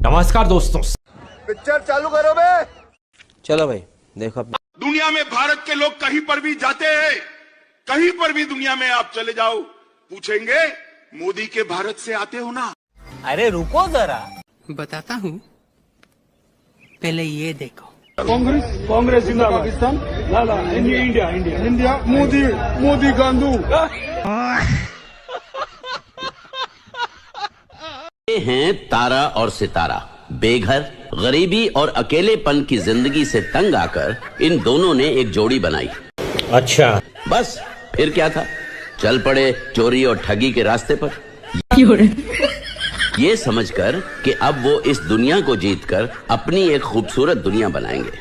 नमस्कार दोस्तों, पिक्चर चालू करो बे। चलो भाई देखो अपने। दुनिया में भारत के लोग कहीं पर भी जाते हैं, कहीं पर भी दुनिया में आप चले जाओ, पूछेंगे मोदी के भारत से आते हो ना। अरे रुको जरा, बताता हूँ, पहले ये देखो। कांग्रेस जिंदाबाद। पाकिस्तान लाला India India India Modi Modi गांधू। हैं तारा और सितारा। बेघर, गरीबी और अकेलेपन की जिंदगी से तंग आकर इन दोनों ने एक जोड़ी बनाई। अच्छा बस फिर क्या था, चल पड़े चोरी और ठगी के रास्ते पर, ये समझकर कि अब वो इस दुनिया को जीतकर अपनी एक खूबसूरत दुनिया बनाएंगे।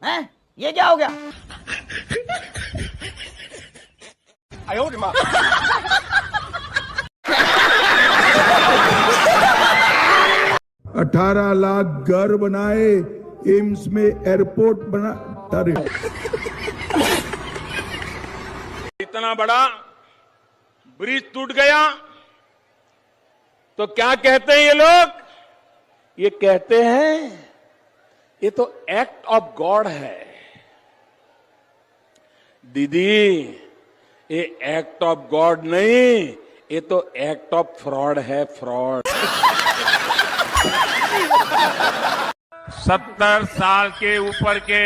हैं? ये क्या हो गया? 18 लाख घर बनाए, एम्स में एयरपोर्ट बना। इतना बड़ा ब्रिज टूट गया तो क्या कहते हैं ये लोग? ये कहते हैं ये तो एक्ट ऑफ गॉड है। दीदी, ये एक्ट ऑफ गॉड नहीं, ये तो एक्ट ऑफ फ्रॉड है, फ्रॉड। 70 साल के ऊपर के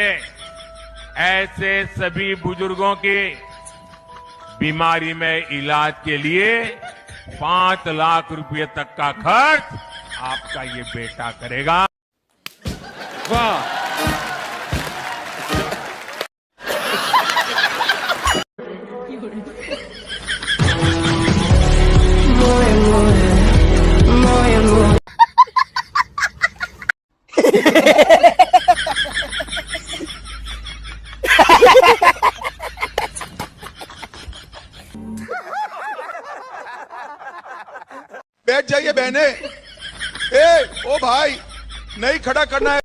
ऐसे सभी बुजुर्गों की बीमारी में इलाज के लिए 5 लाख रुपए तक का खर्च आपका ये बेटा करेगा। वाह! बैठ जाइए बहने। ओ भाई, नहीं खड़ा करना है।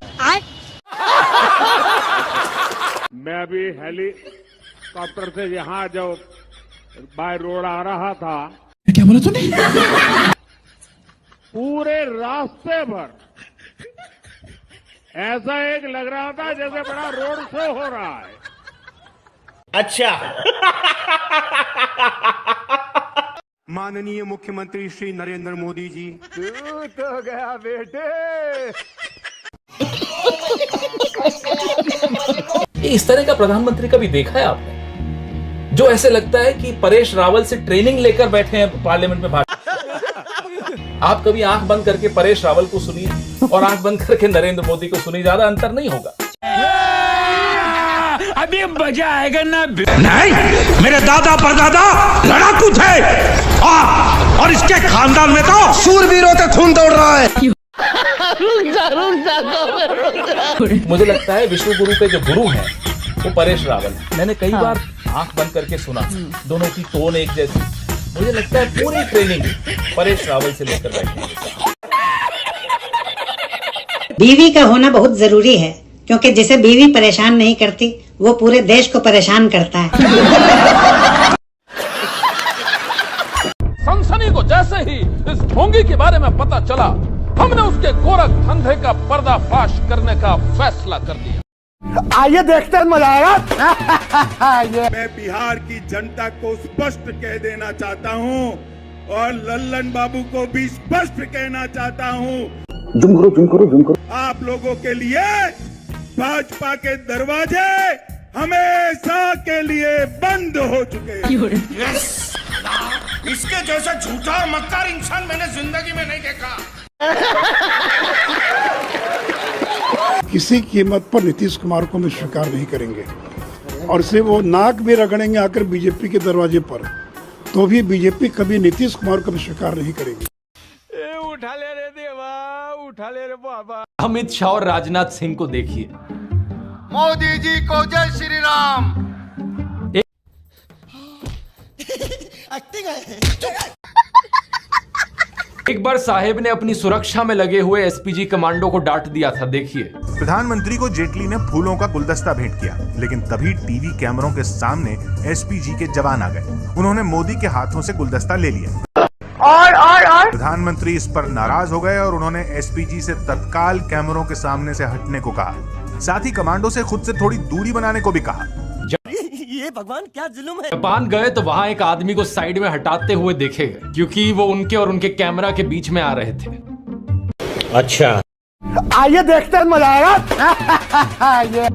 मैं अभी हेलीकॉप्टर से यहाँ जब बाय रोड आ रहा था, क्या बोला तूने? पूरे रास्ते भर ऐसा एक लग रहा था जैसे बड़ा रोड शो हो रहा है। अच्छा माननीय मुख्यमंत्री श्री नरेंद्र मोदी जी। तू तो गया बेटे। इस तरह का प्रधानमंत्री कभी देखा है आपने, जो ऐसे लगता है कि परेश रावल से ट्रेनिंग लेकर बैठे हैं पार्लियामेंट में भाषण। आप कभी आंख बंद करके परेश रावल को सुनिए और आंख बंद करके नरेंद्र मोदी को सुनिए, ज्यादा अंतर नहीं होगा। अभी मजा आएगा ना? नहीं, मेरे दादा परदादा लड़ाकू थे और इसके खानदान में तो शूरवीरों का खून दौड़ रहा है। मुझे लगता है विश्व गुरु के जो गुरु हैं वो परेश रावल हैं। मैंने कई बार आंख बंद करके सुना, दोनों की टोन एक जैसी। मुझे लगता है पूरी ट्रेनिंग परेश रावल से लेकर बैठे। बीवी का होना बहुत जरूरी है, क्योंकि जिसे बीवी परेशान नहीं करती वो पूरे देश को परेशान करता है। सनसनी को जैसे ही इस ढोंगी के बारे में पता चला, हमने उसके गोरख धंधे का पर्दाफाश करने का फैसला कर दिया। आइए देखते हैं, मजा आएगा। मैं बिहार की जनता को स्पष्ट कह देना चाहता हूं और लल्लन बाबू को भी स्पष्ट कहना चाहता हूं। जुम करो। आप लोगों के लिए भाजपा के दरवाजे हमेशा के लिए बंद हो चुके हैं। इसके जैसा झूठा और मक्कार इंसान मैंने जिंदगी में नहीं देखा। किसी कीमत पर नीतीश कुमार को हम स्वीकार नहीं करेंगे, और से वो नाक भी रगड़ेंगे आकर बीजेपी के दरवाजे पर, तो भी बीजेपी कभी नीतीश कुमार को स्वीकार नहीं करेगी। उठा ले रे देवा, उठा ले रे बाबा। अमित शाह और राजनाथ सिंह को देखिए। मोदी जी को जय श्री राम। एक बार साहेब ने अपनी सुरक्षा में लगे हुए एसपीजी कमांडो को डांट दिया था, देखिए। प्रधानमंत्री को जेटली ने फूलों का गुलदस्ता भेंट किया, लेकिन तभी टीवी कैमरों के सामने एसपीजी के जवान आ गए। उन्होंने मोदी के हाथों से गुलदस्ता ले लिया और प्रधानमंत्री इस पर नाराज हो गए और उन्होंने एसपीजी से तत्काल कैमरों के सामने से हटने को कहा। साथ ही कमांडो से खुद से थोड़ी दूरी बनाने को भी कहा। ये भगवान क्या जुल्म है। जापान गए तो वहां एक आदमी को साइड में हटाते हुए देखे गए, क्योंकि वो उनके और उनके कैमरा के बीच में आ रहे थे। अच्छा, आइए देखते हैं, मजा आएगा।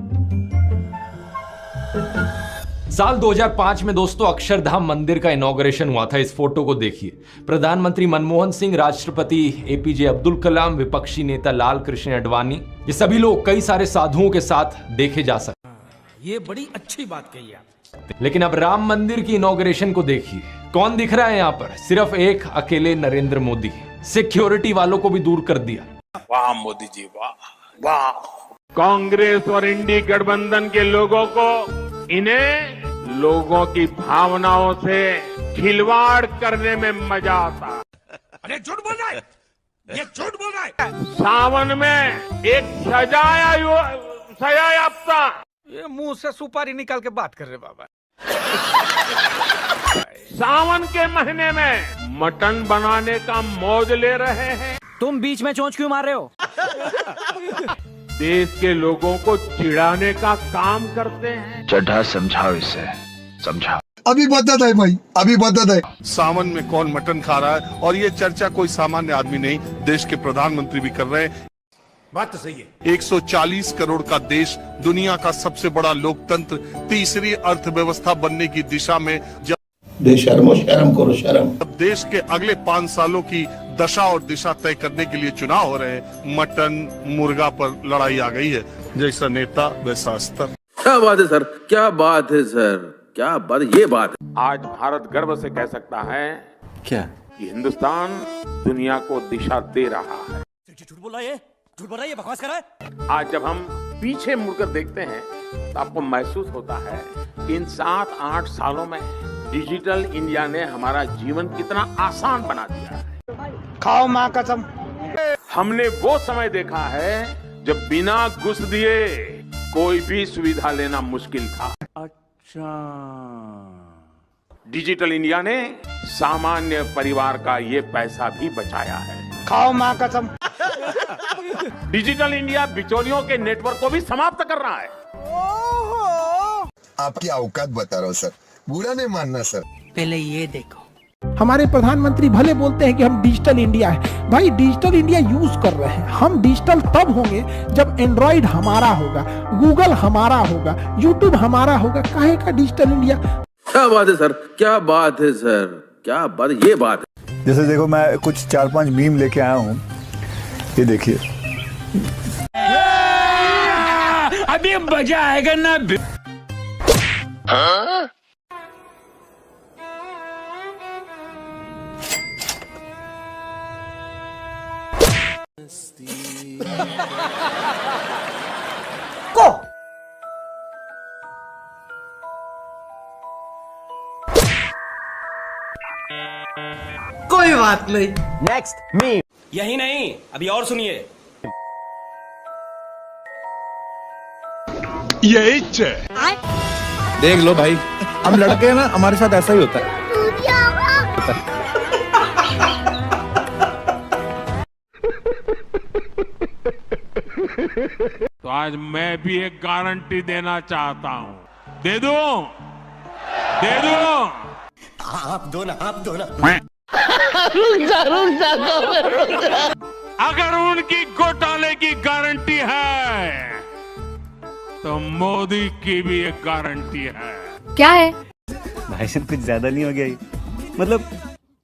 साल 2005 में दोस्तों अक्षरधाम मंदिर का इनॉग्रेशन हुआ था। इस फोटो को देखिए। प्रधानमंत्री मनमोहन सिंह, राष्ट्रपति एपीजे अब्दुल कलाम, विपक्षी नेता लाल कृष्ण आडवाणी, ये सभी लोग कई सारे साधुओं के साथ देखे जा सकते। ये बड़ी अच्छी बात कही आप। लेकिन अब राम मंदिर की इनॉग्रेशन को देखिए, कौन दिख रहा है यहाँ पर? सिर्फ एक अकेले नरेंद्र मोदी। सिक्योरिटी वालों को भी दूर कर दिया। वाह मोदी जी, वाह वाह। कांग्रेस और इंडी गठबंधन के लोगों को, इन्हें लोगों की भावनाओं से खिलवाड़ करने में मजा आता। अरे झूठ बोल रहा है, ये झूठ बोल रहा है। सावन में एक सजा याफ्ता, ये मुंह से सुपारी निकाल के बात कर रहे बाबा। सावन के महीने में मटन बनाने का मौज ले रहे हैं। तुम बीच में चोंच क्यों मार रहे हो? देश के लोगों को चिढ़ाने का काम करते हैं। चड्ढा समझाओ इसे, समझाओ। अभी बदत है भाई, अभी बदत है। सावन में कौन मटन खा रहा है, और ये चर्चा कोई सामान्य आदमी नहीं, देश के प्रधानमंत्री भी कर रहे हैं। बात तो सही है। 140 करोड़ का देश, दुनिया का सबसे बड़ा लोकतंत्र, तीसरी अर्थव्यवस्था बनने की दिशा में शर्म करो शर्म। अब देश के अगले 5 सालों की दशा और दिशा तय करने के लिए चुनाव हो रहे हैं। मटन मुर्गा पर लड़ाई आ गई है। जैसा नेता वैसा स्तर। क्या बात है सर, क्या बात है सर, क्या बात, ये बात। आज भारत गर्व से कह सकता है क्या? कि हिंदुस्तान दुनिया को दिशा दे रहा है। झूठ बोल रहा है, झूठ बोल रहा है, ये बकवास कर रहा है। आज जब हम पीछे मुड़कर देखते हैं तो आपको महसूस होता है कि इन 7-8 सालों में डिजिटल इंडिया ने हमारा जीवन कितना आसान बना दिया है। खाओ माँ कसम। हमने वो समय देखा है जब बिना घुस दिए कोई भी सुविधा लेना मुश्किल था। अच्छा, डिजिटल इंडिया ने सामान्य परिवार का ये पैसा भी बचाया है। खाओ माँ कसम। डिजिटल इंडिया बिचौलियों के नेटवर्क को भी समाप्त कर रहा है। आपकी औकात बता रहा हूँ सर, बुरा नहीं मानना सर। पहले ये देखो। हमारे प्रधानमंत्री भले बोलते हैं कि हम डिजिटल इंडिया है, भाई डिजिटल इंडिया यूज कर रहे हैं। हम डिजिटल तब होंगे जब एंड्रॉइड हमारा होगा, गूगल हमारा होगा, यूट्यूब हमारा होगा। काहे का डिजिटल इंडिया? क्या बात है सर, क्या बात है सर, क्या बात, ये बात। जैसे देखो, मैं कुछ 4-5 मीम लेके आया हूँ, ये देखिए। अभी मजा आएगा ना। कोई बात नहीं। नेक्स्ट मी। यही नहीं, अभी और सुनिए। यही देख लो भाई, हम लड़के हैं ना, हमारे साथ ऐसा ही होता है। तो आज मैं भी एक गारंटी देना चाहता हूं। दे दूं? दे दूं? आप दो ना, आप दो ना। अगर उनकी घोटाले की गारंटी है तो मोदी की भी एक गारंटी है। क्या है? भाई साहब कुछ ज्यादा नहीं हो गया? मतलब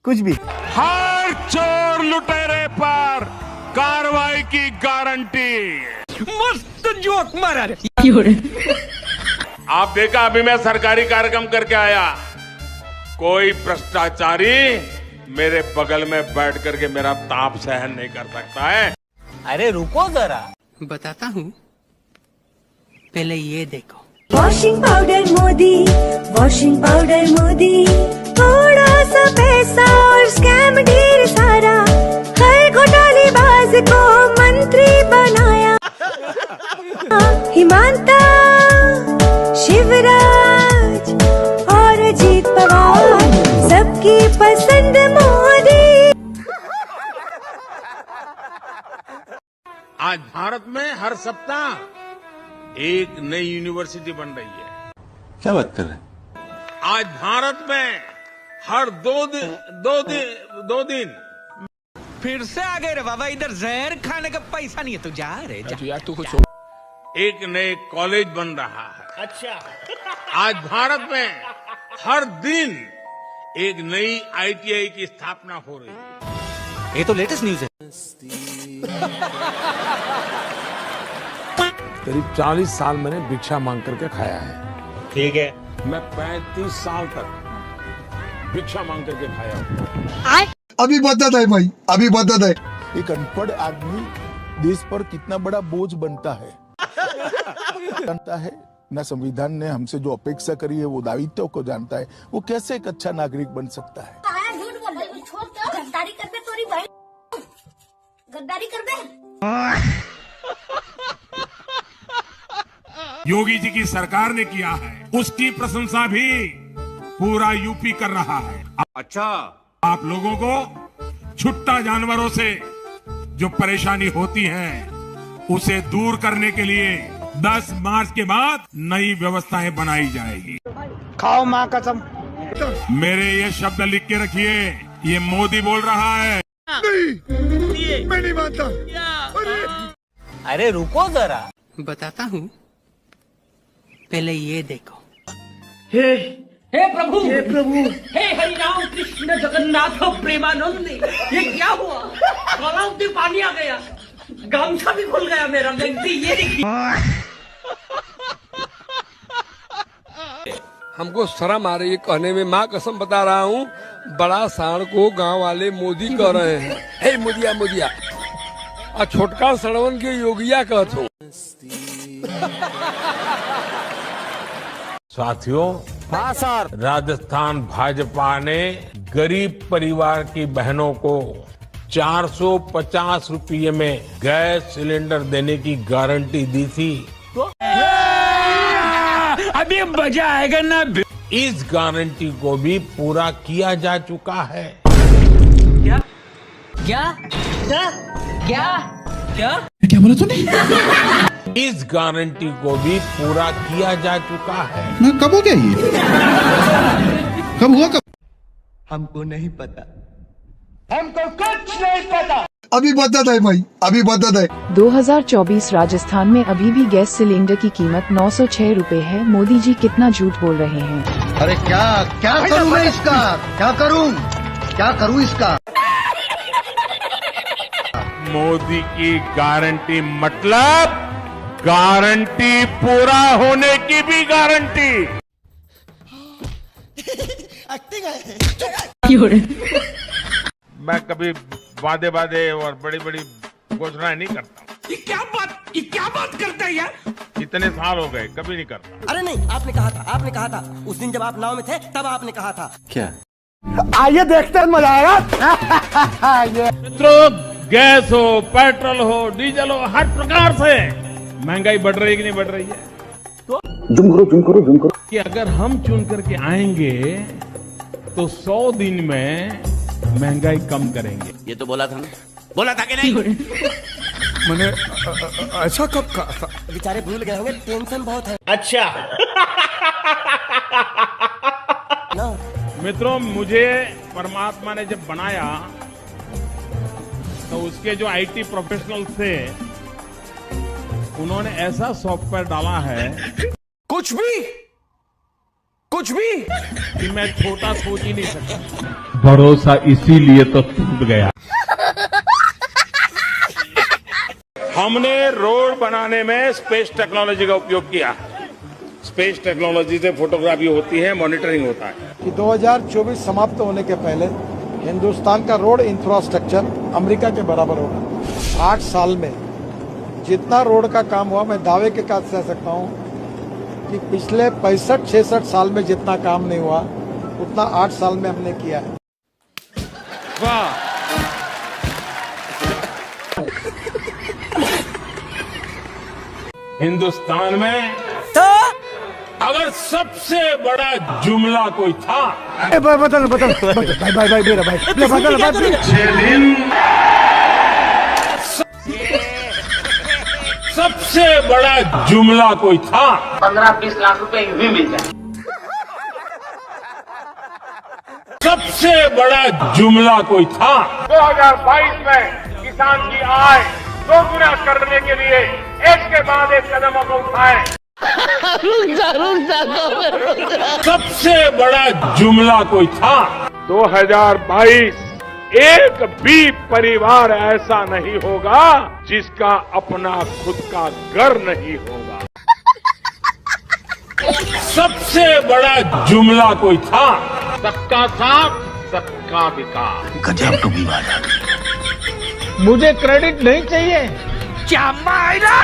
कुछ भी। हर चोर लुटेरे पर कार्रवाई की गारंटी। मस्त जोक मारा रे। आप देखा, अभी मैं सरकारी कार्यक्रम करके आया, कोई भ्रष्टाचारी मेरे बगल में बैठ करके मेरा ताप सहन नहीं कर सकता है। अरे रुको जरा, बताता हूँ, पहले ये देखो। Washing powder Modi, washing powder Modi, थोड़ा सा पैसा और स्कैम ढेर सारा, राज को मंत्री बनाया। हिमांता, शिवराज और अजीत पवार, सबकी पसंद मोदी। आज भारत में हर सप्ताह एक नई यूनिवर्सिटी बन रही है। क्या बात कर रहे हैं? आज भारत में हर दो दिन फिर से आ गए रे बाबा, इधर जहर खाने का पैसा नहीं है, तू जा रे जा। यार तू कुछ एक नए कॉलेज बन रहा है। अच्छा, आज भारत में हर दिन एक नई ITI की स्थापना हो रही है। ये तो लेटेस्ट न्यूज है। करीब 40 साल मैंने भिक्षा मांग करके खाया है। ठीक है। मैं 35 साल तक भिक्षा मांग करके खाया हूँ। अभी बदत है भाई, अभी बदत है। एक अनपढ़ आदमी देश पर कितना बड़ा बोझ बनता है न संविधान ने हमसे जो अपेक्षा करी है वो दायित्व को जानता है, वो कैसे एक अच्छा नागरिक बन सकता है। गद्दारी कर बे तोरी भाई, गद्दारी कर बे। योगी जी की सरकार ने किया है, उसकी प्रशंसा भी पूरा यूपी कर रहा है। अच्छा, आप लोगों को छुट्टा जानवरों से जो परेशानी होती है उसे दूर करने के लिए 10 मार्च के बाद नई व्यवस्थाएं बनाई जाएगी। खाओ माँ कसम। मेरे ये शब्द लिख के रखिए, ये मोदी बोल रहा है। नहीं, मैं नहीं मानता। अरे रुको जरा, बताता हूँ, पहले ये देखो। हे प्रभु, हे प्रभु, हे हरि राम कृष्ण जगन्नाथ प्रेमानंद, ये क्या हुआ? गलाव में पानी आ गया, गामछा भी खुल गया मेरा। गलती ये देखिए। हमको शर्म आ रही है कहने में, माँ कसम बता रहा हूँ, बड़ा साण को गांव वाले मोदी कह रहे हैं। हे मुदिया मुदिया, और छोटका सड़वन के योगिया कहते हो। साथियों, हाँ सर। राजस्थान भाजपा ने गरीब परिवार की बहनों को 450 रुपये में गैस सिलेंडर देने की गारंटी दी थी। अभी मजा आएगा ना। इस गारंटी को भी पूरा किया जा चुका है। क्या क्या क्या क्या क्या क्या बोला तूने? इस गारंटी को भी पूरा किया जा चुका है। कब हो गया ये? कब हुआ? कब? हमको नहीं पता। हमको कुछ नहीं पता। अभी बदत है भाई, अभी बदत है। 2024 राजस्थान में अभी भी गैस सिलेंडर की कीमत 906 रुपए है। मोदी जी कितना झूठ बोल रहे हैं। अरे क्या करूं मैं इसका? क्या करूं इसका? मोदी की गारंटी मतलब गारंटी पूरा होने की भी गारंटी। मैं कभी वादे और बड़ी घोषणाएं नहीं करता। ये क्या बात करता है यार? इतने साल हो गए, कभी नहीं करता। अरे नहीं, आपने कहा था उस दिन जब आप नाव में थे, तब आपने कहा था। क्या? आइए देखते हैं, मजा आएगा। मित्रों, गैस हो, पेट्रोल हो, डीजल हो, हर प्रकार से महंगाई बढ़ रही है कि नहीं बढ़ रही है? जुम करो कि अगर हम चुन करके आएंगे तो 100 दिन में महंगाई कम करेंगे। ये तो बोला था कि नहीं? मैंने ऐसा कब कहा था? बेचारे भूल गए होंगे, टेंशन बहुत है। अच्छा। मित्रों, मुझे परमात्मा ने जब बनाया तो उसके जो IT प्रोफेशनल थे, उन्होंने ऐसा सॉफ्टवेयर डाला है कुछ भी कि मैं छोटा सोच ही नहीं सकता। भरोसा इसीलिए तो टूट गया। हमने रोड बनाने में स्पेस टेक्नोलॉजी का उपयोग किया। स्पेस टेक्नोलॉजी से फोटोग्राफी होती है, मॉनिटरिंग होता है। कि 2024 समाप्त होने के पहले हिंदुस्तान का रोड इंफ्रास्ट्रक्चर अमेरिका के बराबर होगा। 8 साल में जितना रोड का काम हुआ, मैं दावे के साथ कह सकता हूँ कि पिछले 65-66 साल में जितना काम नहीं हुआ, उतना 8 साल में हमने किया है। वाह। हिंदुस्तान में अगर सबसे बड़ा जुमला कोई था, बदल भाई मेरा भाई बदल सबसे बड़ा जुमला कोई था, 15-20 लाख रुपए यूं ही मिल जाए। सबसे बड़ा जुमला कोई था। 2022 में किसान की आय दोगुना करने के लिए एक के बाद एक कदम को उठाए। सबसे बड़ा जुमला कोई था। 2022 एक भी परिवार ऐसा नहीं होगा जिसका अपना खुद का घर नहीं होगा। सबसे बड़ा जुमला कोई था। सबका साथ, सबका विकास। गजब टू बी बात। मुझे क्रेडिट नहीं चाहिए। क्या मायरा